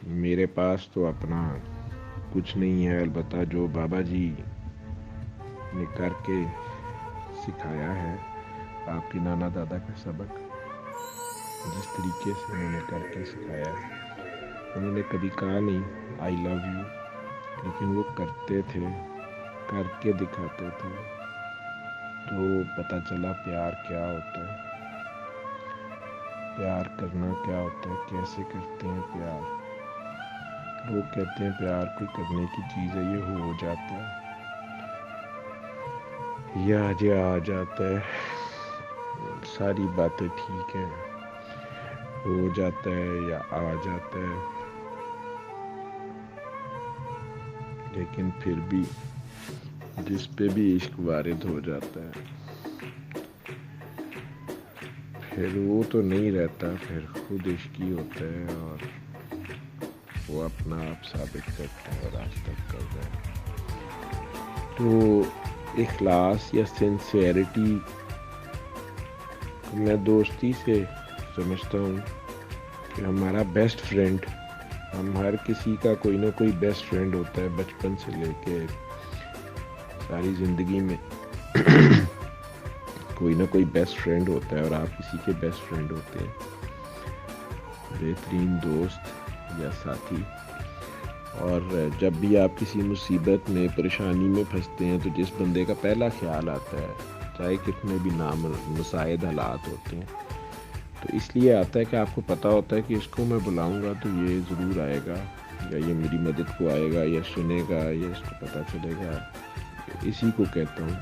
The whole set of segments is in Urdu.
میرے پاس تو اپنا کچھ نہیں ہے، البتہ جو بابا جی نے کر کے سکھایا ہے، آپ کے نانا دادا کا سبق جس طریقے سے انہوں نے کر کے سکھایا ہے، انہوں نے کبھی کہا نہیں آئی لو یو، لیکن وہ کرتے تھے، کر کے دکھاتے تھے، تو پتہ چلا پیار کیا ہوتا ہے، پیار کرنا کیا ہوتا ہے، کیسے کرتے ہیں پیار۔ لوگ کہتے ہیں پیار کوئی کرنے کی چیز ہے، یہ ہو جاتا ہے یا جی آ جاتا ہے، ساری باتیں ٹھیک ہیں، ہو جاتا ہے یا آ جاتا ہے، لیکن پھر بھی جس پہ بھی عشق وارد ہو جاتا ہے پھر وہ تو نہیں رہتا، پھر خود عشقی ہوتا ہے اور وہ اپنا آپ ثابت کرتا ہے اور آج تک کر رہا ہے۔ تو اخلاص یا سنسیئرٹی میں دوستی سے سمجھتا ہوں کہ ہمارا بیسٹ فرینڈ، ہم ہر کسی کا کوئی نہ کوئی بیسٹ فرینڈ ہوتا ہے، بچپن سے لے کے ساری زندگی میں کوئی نہ کوئی بیسٹ فرینڈ ہوتا ہے، اور آپ کسی کے بیسٹ فرینڈ ہوتے ہیں، بہترین دوست یا ساتھی۔ اور جب بھی آپ کسی مصیبت میں، پریشانی میں پھنستے ہیں تو جس بندے کا پہلا خیال آتا ہے، چاہے کتنے بھی نامساعد حالات ہوتے ہیں، تو اس لیے آتا ہے کہ آپ کو پتہ ہوتا ہے کہ اس کو میں بلاؤں گا تو یہ ضرور آئے گا، یا یہ میری مدد کو آئے گا، یا سنے گا، یا اس کو پتہ چلے گا، اسی کو کہتا ہوں۔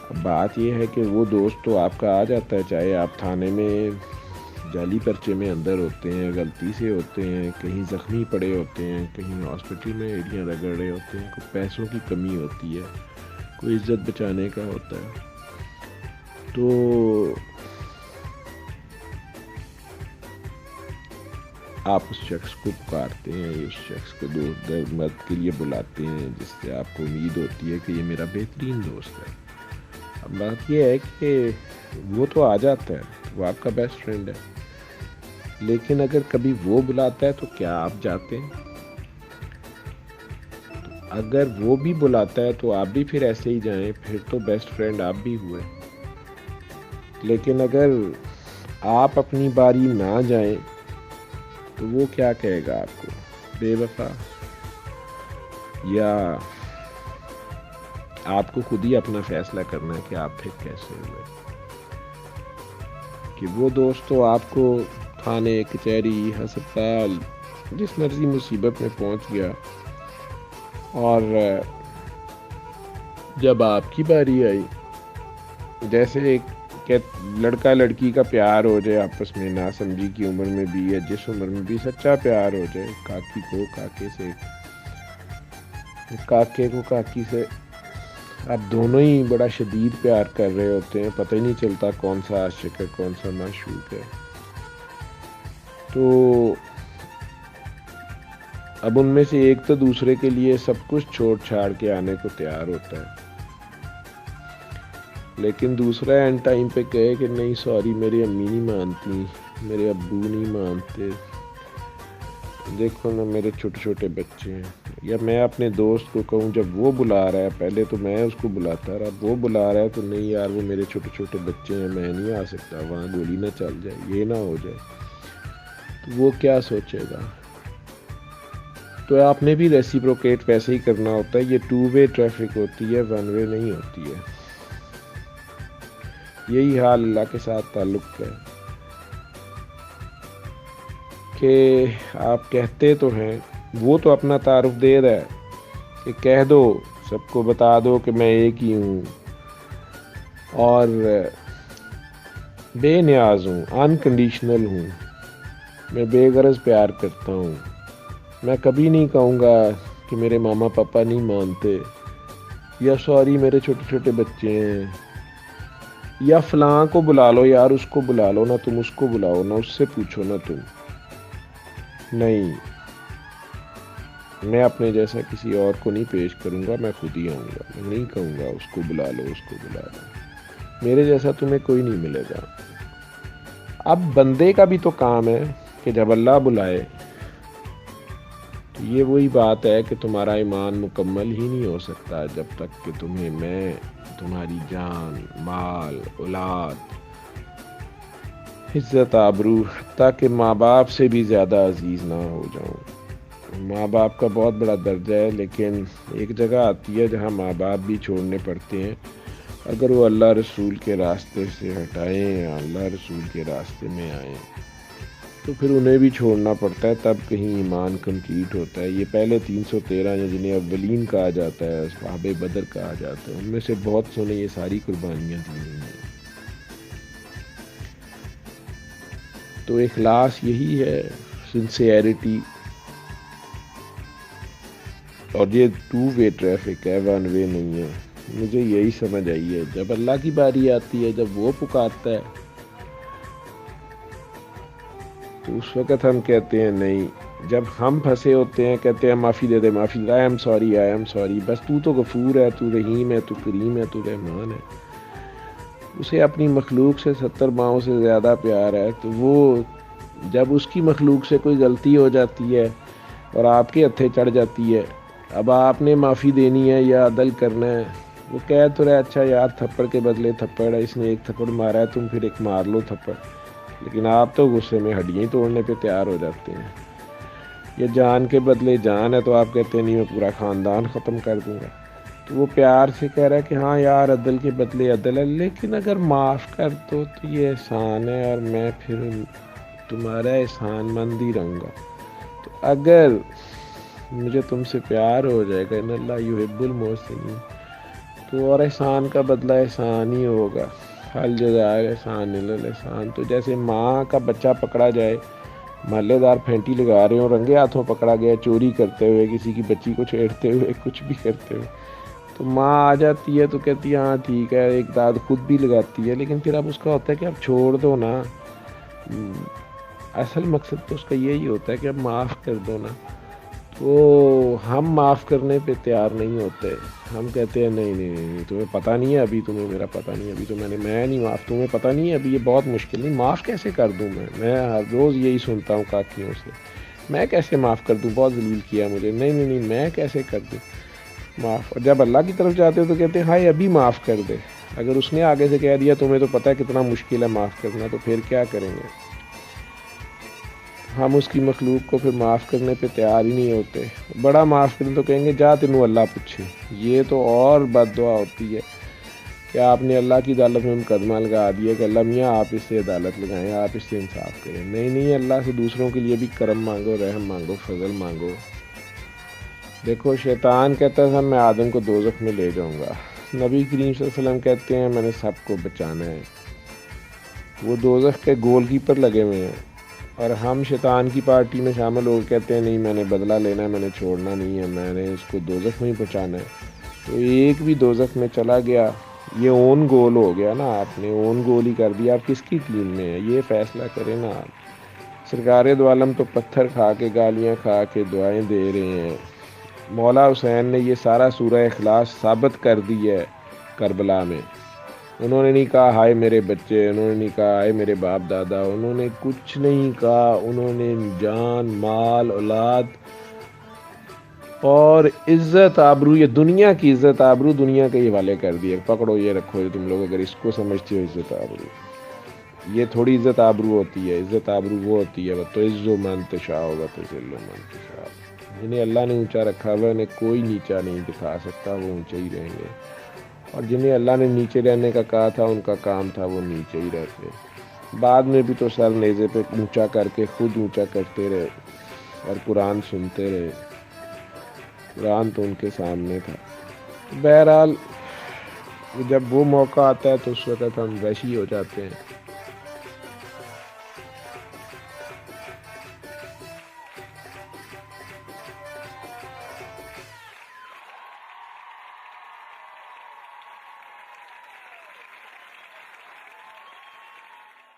اب بات یہ ہے کہ وہ دوست تو آپ کا آ جاتا ہے، چاہے آپ تھانے میں جعلی پرچے میں اندر ہوتے ہیں، غلطی سے ہوتے ہیں، کہیں زخمی پڑے ہوتے ہیں، کہیں ہاسپٹل میں ایڑیاں رگڑ رہے ہوتے ہیں، کوئی پیسوں کی کمی ہوتی ہے، کوئی عزت بچانے کا ہوتا ہے، تو آپ اس شخص کو پکارتے ہیں، اس شخص کو دوست مدد کے لیے بلاتے ہیں، جس سے آپ کو امید ہوتی ہے کہ یہ میرا بہترین دوست ہے۔ اب بات یہ ہے کہ وہ تو آ جاتا ہے، وہ آپ کا بیسٹ فرینڈ ہے، لیکن اگر کبھی وہ بلاتا ہے تو کیا آپ جاتے ہیں؟ اگر وہ بھی بلاتا ہے تو آپ بھی پھر ایسے ہی جائیں، پھر تو بیسٹ فرینڈ آپ بھی ہوئے۔ لیکن اگر آپ اپنی باری نہ جائیں تو وہ کیا کہے گا آپ کو، بے وفا؟ یا آپ کو خود ہی اپنا فیصلہ کرنا ہے کہ آپ پھر کیسے ہوئے؟ کہ وہ دوست تو آپ کو تھانے، کچہری، ہسپتال، جس مرضی مصیبت میں پہنچ گیا، اور جب آپ کی باری آئی، جیسے ایک لڑکا لڑکی کا پیار ہو جائے آپس میں، ناسمجھی کی عمر میں بھی یا جس عمر میں بھی سچا پیار ہو جائے، کاکی کو کاکے سے، کاکے کو کاکی سے، اب دونوں ہی بڑا شدید پیار کر رہے ہوتے ہیں، پتہ ہی نہیں چلتا کون سا عاشق ہے کون سا معشوق ہے، تو اب ان میں سے ایک تو دوسرے کے لیے سب کچھ چھوڑ چھاڑ کے آنے کو تیار ہوتا ہے، لیکن دوسرا اینڈ ٹائم پہ کہے کہ نہیں سوری، میری امی نہیں مانتی، میرے ابو نہیں مانتے، دیکھو نا میرے چھوٹے چھوٹے بچے ہیں۔ یا میں اپنے دوست کو کہوں جب وہ بلا رہا ہے، پہلے تو میں اس کو بلاتا رہا، وہ بلا رہا ہے تو نہیں یار وہ میرے چھوٹے چھوٹے بچے ہیں، میں نہیں آ سکتا، وہاں گولی نہ چل جائے، یہ نہ ہو جائے، تو وہ کیا سوچے گا؟ تو آپ نے بھی ریسیپروکیٹ ویسے ہی کرنا ہوتا ہے، یہ 2 وے ٹریفک ہوتی ہے، 1 وے نہیں ہوتی ہے۔ یہی حال اللہ کے ساتھ تعلق ہے کہ آپ کہتے تو ہیں، وہ تو اپنا تعارف دے رہا ہے کہ کہہ دو، سب کو بتا دو کہ میں ایک ہی ہوں اور بے نیاز ہوں، انکنڈیشنل ہوں، میں بے غرض پیار کرتا ہوں، میں کبھی نہیں کہوں گا کہ میرے ماما پاپا نہیں مانتے، یا سوری میرے چھوٹے چھوٹے بچے ہیں، یا فلاں کو بلا لو یار، اس کو بلا لو نا، تم اس کو بلاؤ نا، اس سے پوچھو نا تم۔ نہیں، میں اپنے جیسا کسی اور کو نہیں پیش کروں گا، میں خود ہی آؤں گا، میں نہیں کہوں گا اس کو بلا لو، اس کو بلا لو، میرے جیسا تمہیں کوئی نہیں ملے گا۔ اب بندے کا بھی تو کام ہے کہ جب اللہ بلائے تو یہ وہی بات ہے کہ تمہارا ایمان مکمل ہی نہیں ہو سکتا جب تک کہ تمہیں میں تمہاری جان، مال، اولاد، عزت، آبرو، حتیٰ کہ ماں باپ سے بھی زیادہ عزیز نہ ہو جاؤں۔ ماں باپ کا بہت بڑا درجہ ہے، لیکن ایک جگہ آتی ہے جہاں ماں باپ بھی چھوڑنے پڑتے ہیں اگر وہ اللہ رسول کے راستے سے ہٹائیں یا اللہ رسول کے راستے میں آئیں، تو پھر انہیں بھی چھوڑنا پڑتا ہے، تب کہیں ایمان کمپلیٹ ہوتا ہے۔ یہ پہلے 313 یا جنہیں اولین کہا جاتا ہے، اصحاب بدر کہا جاتا ہے، ان میں سے بہت سو نے یہ ساری قربانیاں دی ہیں۔ تو اخلاص یہی ہے، سنسیئرٹی، اور یہ 2 وے ٹریفک ہے، 1 وے نہیں ہے۔ مجھے یہی سمجھ آئی ہے، جب اللہ کی باری آتی ہے، جب وہ پکارتا ہے تو اس وقت ہم کہتے ہیں نہیں۔ جب ہم پھنسے ہوتے ہیں کہتے ہیں معافی دے دے، معافی دے دے، آئی ایم سوری، بس تو غفور ہے، تو رحیم ہے، تو کریم ہے، تو رحمان ہے۔ اسے اپنی مخلوق سے 70 ماؤں سے زیادہ پیار ہے، تو وہ جب اس کی مخلوق سے کوئی غلطی ہو جاتی ہے اور آپ کے ہتھے چڑھ جاتی ہے، اب آپ نے معافی دینی ہے یا عدل کرنا ہے، وہ کہہ تو رہے اچھا یار تھپڑ کے بدلے تھپڑ ہے، اس نے ایک تھپڑ مارا ہے، تم پھر ایک مار لو تھپڑ، لیکن آپ تو غصے میں ہڈیاں ہی توڑنے پہ تیار ہو جاتے ہیں۔ یا جان کے بدلے جان ہے تو آپ کہتے ہیں نہیں میں پورا خاندان ختم کر دوں گا۔ تو وہ پیار سے کہہ رہا ہے کہ ہاں یار عدل کے بدلے عدل ہے، لیکن اگر معاف کر دو تو یہ احسان ہے اور میں پھر تمہارا احسان مند ہی رہوں گا۔ تو اگر مجھے تم سے پیار ہو جائے گا، ان اللہ یحب المحسنین، تو اور احسان کا بدلہ احسان ہی ہوگا۔ حل جزائے احسان الا الاحسان۔ تو جیسے ماں کا بچہ پکڑا جائے، محلے دار پھینٹی لگا رہے ہوں، رنگے ہاتھوں پکڑا گیا چوری کرتے ہوئے، کسی کی بچی کو چھیڑتے ہوئے، کچھ بھی کرتے ہوئے، تو ماں آ جاتی ہے تو کہتی ہے ہاں ٹھیک ہے، ایک داد خود بھی لگاتی ہے، لیکن پھر اب اس کا ہوتا ہے کہ اب چھوڑ دو نا۔ اصل مقصد تو اس کا یہی ہوتا ہے کہ اب معاف کر دو نا۔ تو ہم معاف کرنے پہ تیار نہیں ہوتے، ہم کہتے ہیں نہیں نہیں نہیں، تمہیں پتہ نہیں ہے ابھی، تمہیں میرا پتہ نہیں ہے ابھی، تو میں نہیں معاف، تمہیں پتہ نہیں ہے ابھی، یہ بہت مشکل، نہیں معاف کیسے کر دوں میں ہر روز یہی سنتا ہوں کاکیوں سے، میں کیسے معاف کر دوں، بہت ذلیل کیا مجھے، نہیں نہیں نہیں میں کیسے کر دوں معاف۔ اور جب اللہ کی طرف جاتے ہو تو کہتے ہیں ہائے ابھی معاف کر دے۔ اگر اس نے آگے سے کہہ دیا تمہیں تو پتہ ہے کتنا مشکل ہے معاف کرنا، تو پھر کیا کریں گے؟ ہم اس کی مخلوق کو پھر معاف کرنے پہ تیار ہی نہیں ہوتے۔ بڑا معاف کریں تو کہیں گے جا تینوں اللہ پوچھے۔ یہ تو اور بد دعا ہوتی ہے کہ آپ نے اللہ کی عدالت میں مقدمہ لگا دیا کہ اللہ میاں آپ اس سے عدالت لگائیں، آپ اس سے انصاف کریں۔ نہیں نہیں، اللہ سے دوسروں کے لیے بھی کرم مانگو، رحم مانگو، فضل مانگو۔ دیکھو شیطان کہتا تھا میں آدم کو دوزخ میں لے جاؤں گا، نبی کریم صلی اللہ علیہ وسلم کہتے ہیں میں نے سب کو بچانا ہے۔ وہ دوزخ کے گول کیپر لگے ہوئے ہیں، اور ہم شیطان کی پارٹی میں شامل ہو کہتے ہیں نہیں میں نے بدلہ لینا ہے، میں نے چھوڑنا نہیں ہے، میں نے اس کو دوزخ میں ہی پہنچانا ہے۔ تو ایک بھی دوزخ میں چلا گیا، یہ اون گول ہو گیا نا، آپ نے اون گول ہی کر دیا۔ آپ کس کی ٹیم میں ہیں یہ فیصلہ کریں نا آپ۔ سرکار دو عالم تو پتھر کھا کے، گالیاں کھا کے دعائیں دے رہے ہیں۔ مولا حسین نے یہ سارا سورہ اخلاص ثابت کر دی ہے کربلا میں۔ انہوں نے نہیں کہا ہائے میرے بچے، انہوں نے نہیں کہا ہائے میرے باپ دادا، انہوں نے کچھ نہیں کہا، انہوں نے جان، مال، اولاد اور عزت آبرو، یہ دنیا کی عزت آبرو دنیا کے حوالے کر دی ہے۔ پکڑو یہ رکھو یہ تم لوگ، اگر اس کو سمجھتے ہو عزت آبرو، یہ تھوڑی عزت آبرو ہوتی ہے۔ عزت آبرو وہ ہوتی ہے وَتُعِزُّ مَن تَشَاءُ وَتُذِلُّ مَن تَشَاءُ۔ جنہیں اللہ نے اونچا رکھا ہوا انہیں کوئی نیچا نہیں دکھا سکتا، وہ اونچے ہی رہیں گے، اور جنہیں اللہ نے نیچے رہنے کا کہا تھا ان کا کام تھا وہ نیچے ہی رہتے۔ بعد میں بھی تو سر نیزے پہ اونچا کر کے خود اونچا کرتے رہے اور قرآن سنتے رہے، قرآن تو ان کے سامنے تھا۔ بہرحال جب وہ موقع آتا ہے تو اس وقت ہم وحشی ہو جاتے ہیں۔